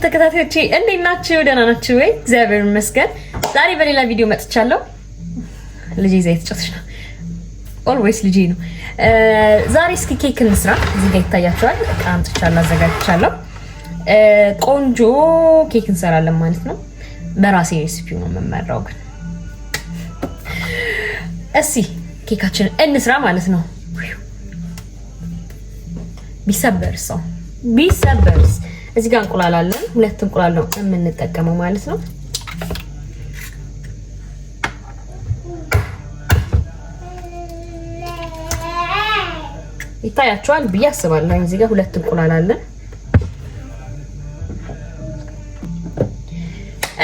ተከታታዮቼ እንዴት ናችሁ? ደህና ናችሁ ወይ? እግዚአብሔር ይመስገን። ዛሬ በሌላ ቪዲዮ መጥቻለሁ። ልጄ ዘይት ጨጥሽ ነው። ኦልዌይስ ልጄ ነው። ዛሬ እስኪ ኬክ እንስራ። እዚህ ጋር ይታያችኋል። እቃ አምጥቻለሁ፣ አዘጋጅቻለሁ። ቆንጆ ኬክ እንሰራለን ማለት ነው። በራሴ ሬሲፒው ነው የምመራው ግን እሺ ኬካችንን እንስራ ማለት ነው። ቢሰበርስ እዚህ ጋር እንቁላል አለን። 2 እንቁላል ነው የምንጠቀመው ማለት ነው። ይታያችኋል ብዬ አስባለሁ። እዚህ ጋር 2 እንቁላል አለን።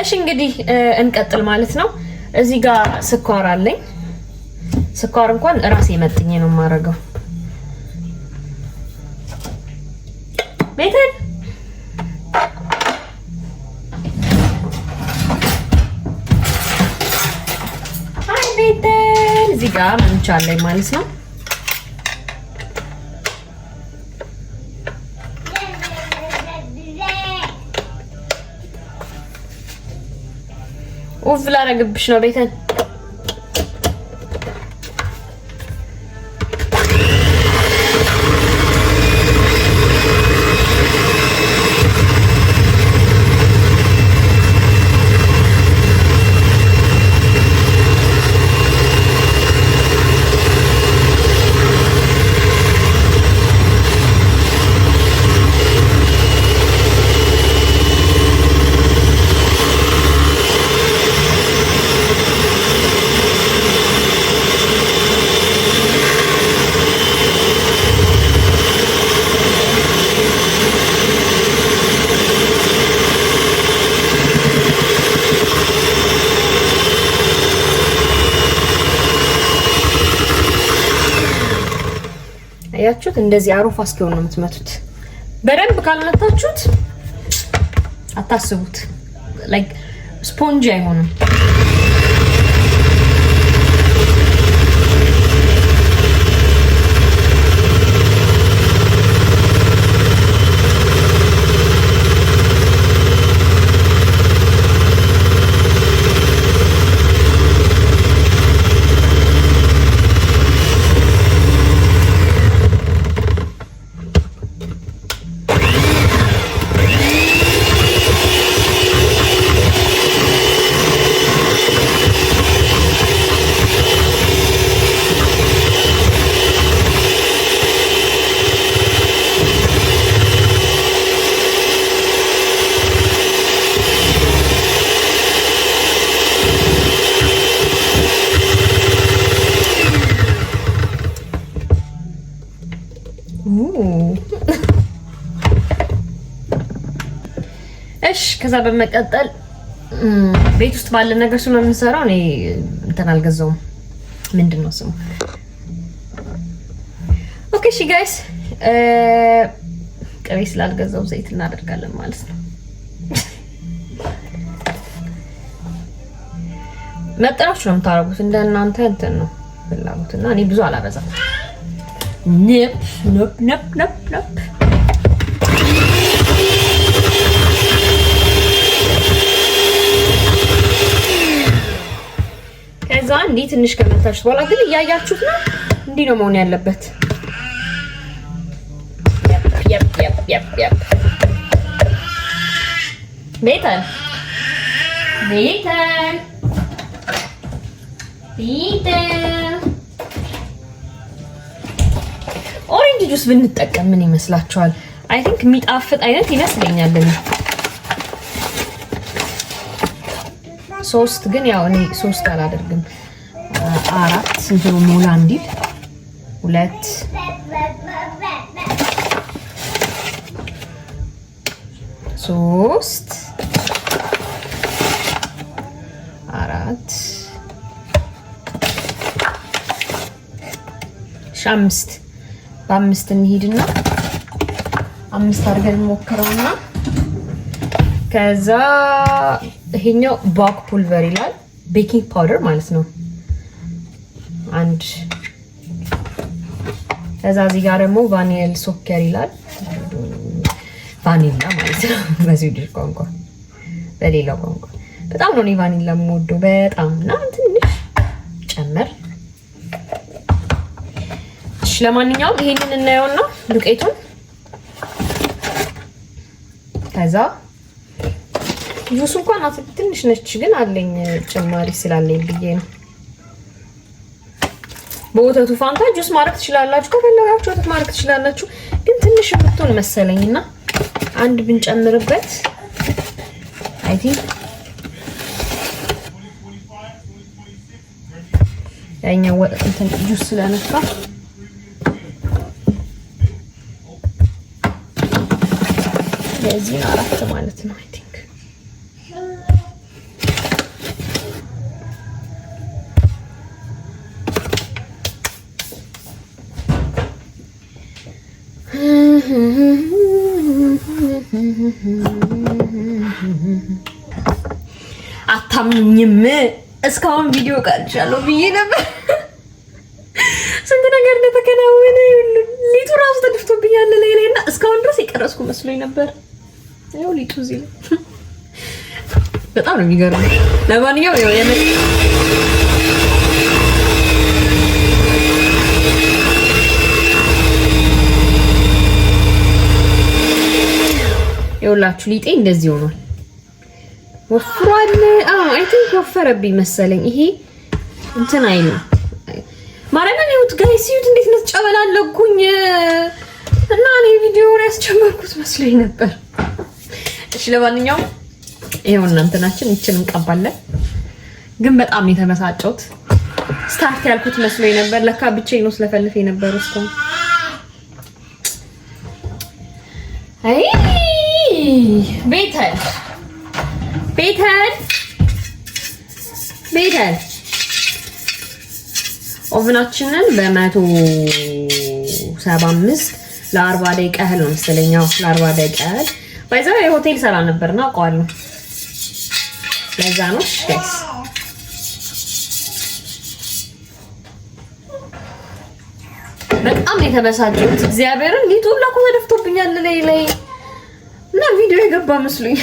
እሺ እንግዲህ እንቀጥል ማለት ነው። እዚህ ጋር ስኳር አለኝ። ስኳር እንኳን ራሴ መጥኜ ነው የማደርገው። ቤተን እዚህ ጋር ምንጭ አለኝ ማለት ነው። ኡፍ ላረግብሽ ነው ቤተን። ያያችሁት እንደዚህ አሩፋ እስኪሆን ነው የምትመቱት። በደንብ ካልመታችሁት አታስቡት፣ ላይክ ስፖንጂ አይሆንም። እሺ ከዛ በመቀጠል ቤት ውስጥ ባለ ነገር ስለሆነ የምንሰራው እኔ እንትን አልገዛውም። ምንድነው ስሙ? ኦኬ እሺ ጋይስ ቅቤ ስላልገዛው ዘይት እናደርጋለን ማለት ነው። መጠናችሁ ነው የምታረጉት እንደናንተ እንትን ነው ፍላጎትና እኔ ብዙ አላበዛም። ነፕ ከዛ እንዲህ ትንሽ ከመታችሁ በኋላ ግን እያያችሁት ነው። እንዲህ ነው መሆን ያለበት። yep ቤተን ኦሬንጅ ጁስ ብንጠቀም ምን ይመስላችኋል? አይ ቲንክ የሚጣፍጥ አይነት ይመስለኛል። 3 ግን ያው እኔ 3 አላደርግም። 4 ስንቱ ሞላ እንዲል 2 3 4 5 በ5 እንሂድና 5 አድርገን ሞክረውና ከዛ ይሄኛው ባክ ፑልቨር ይላል፣ ቤኪንግ ፓውደር ማለት ነው። አንድ ከዛ እዚህ ጋር ደግሞ ቫኒል ሱከር ይላል፣ ቫኒላ ማለት ነው በስዊድሽ ቋንቋ። በሌላው ቋንቋ በጣም ነው ቫኒላ የምወደው በጣም እና ትንሽ ጨመር። እሺ ለማንኛውም ይሄንን እናየውና ዱቄቱን ከዛ ጁስ እንኳን ትንሽ ነች ግን አለኝ ጭማሪ ስላለኝ ብዬ ነው። በወተቱ ፋንታ ጁስ ማድረግ ትችላላችሁ፣ ከፈለጋችሁ ወተት ማድረግ ትችላላችሁ። ግን ትንሽ ብትሆን መሰለኝና አንድ ብንጨምርበት አይ ቲንክ ያኛው ወተት እንትን ጁስ ስለነካ ለዚህ አራት ማለት ነው። አይ ቲንክ አታምኝም እስካሁን ቪዲዮ ቀርጫለሁ ብዬ ነበር። ስንት ነገር እንደተከናወነ ሊጡ ራሱ ተደፍቶብኛል ለሌላ እስካሁን ድረስ የቀረስኩ መስሎኝ ነበር። ያው ሊጡ እዚህ በጣም ነው የሚገርመው። ለማንኛውም ያው ይኸውላችሁ ሊጤ እንደዚህ ሆኗል። ወፍሯል። አይ ቲንክ ወፈረብኝ መሰለኝ። ይሄ እንትን አይልም ማረጋን ይሁት ጋይስ ይሁት እንዴት ነው ተጨበላለኩኝ እና እኔ ቪዲዮውን ያስጀመርኩት መስሎኝ ነበር። እሺ ለማንኛውም ይሄው እናንተናችን እቺን እንቀባለን። ግን በጣም የተመሳጨሁት ስታርት ያልኩት መስሎኝ ነበር። ለካ ብቻዬን ነው ስለፈልፍ የነበረው እስካሁን። አይ ቤተል ኦቨናችንን በ175 ለ40 ደቂቃ ያህል ነው መሰለኛው። ለ40 ደቂቃ ያህል ባይዛው የሆቴል ሰራ ነበርና አውቀዋለሁ። ለዛ ነው ጋይስ። በጣም የተበሳጨሁት እግዚአብሔርን ሊጡ ለኮ ተደፍቶብኛል ላይ እና ቪዲዮ የገባ መስሎኝ።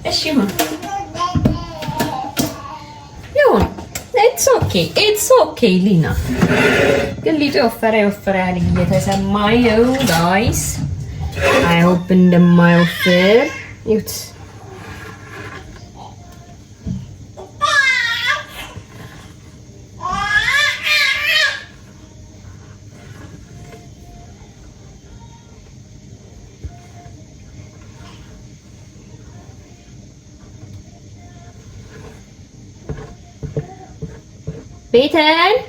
እሺ ይሁን ኢትስ ኦኬ ሊና ግን ሊጡ የወፈረ ያህል እየተሰማኝ ነው ጋይስ። አይ ሆፕ እንደማይወፍር ይሁት። ቤተን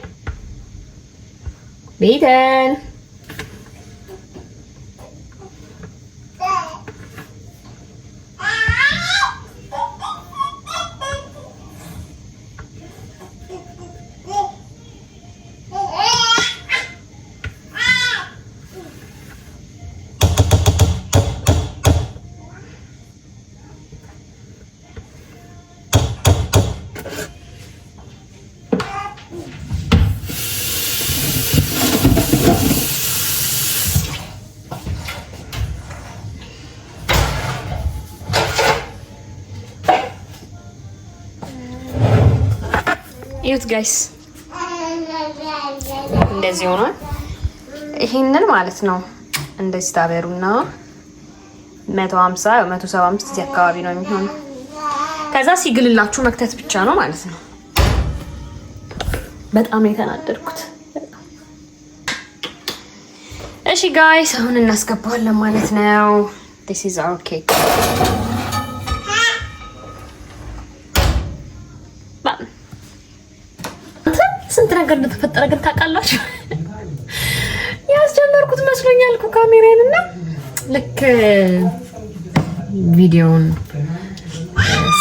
ይሁት ጋይስ እንደዚህ ሆኗል። ይሄንን ማለት ነው እንደዚህ ታበሩና 150 175 እዚህ አካባቢ ነው የሚሆነው። ከዛ ሲግልላችሁ መክተት ብቻ ነው ማለት ነው። በጣም የተናደድኩት። እሺ ጋይስ አሁን እናስገባዋለን ማለት ነው። this is our cake ስንት ነገር እንደተፈጠረ ግን ታውቃላችሁ። ያስጀመርኩት መስሎኛል እኮ ካሜራዬን እና ልክ ቪዲዮውን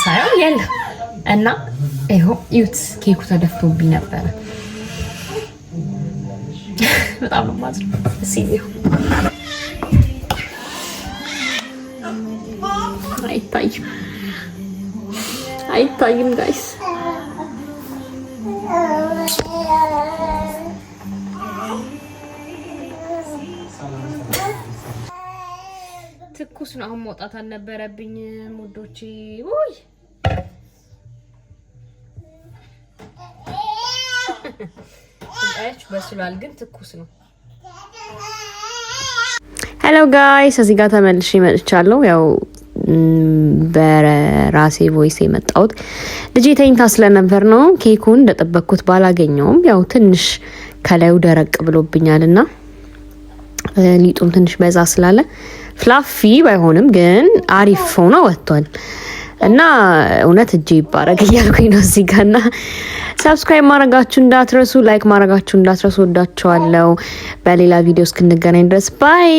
ሳይሆን ያለ እና ይሄው ዩት ኬኩ ተደፍቶብኝ ነበረ። በጣም ነው ማዝነው። ሲኒው አይታይም ጋይስ። ትኩስ ነው። አሁን መውጣት አልነበረብኝም ውዶቼ። ውይ አይች በስሏል፣ ግን ትኩስ ነው። ሄሎ ጋይስ፣ እዚህ ጋር ተመልሼ መጥቻለሁ። ያው በራሴ ቮይስ የመጣሁት ልጄ ተኝታ ስለነበር ነው። ኬኩን እንደጠበቅኩት ባላገኘውም ያው ትንሽ ከላዩ ደረቅ ብሎብኛልና ሊጡም ትንሽ በዛ ስላለ ፍላፊ ባይሆንም ግን አሪፍ ሆኖ ወጥቷል እና እውነት እጄ ይባረክ እያልኩኝ ነው እዚህ ጋርና ሰብስክራይብ ማድረጋችሁ እንዳትረሱ፣ ላይክ ማድረጋችሁ እንዳትረሱ። ወዳችኋለሁ። በሌላ ቪዲዮ እስክንገናኝ ድረስ ባይ።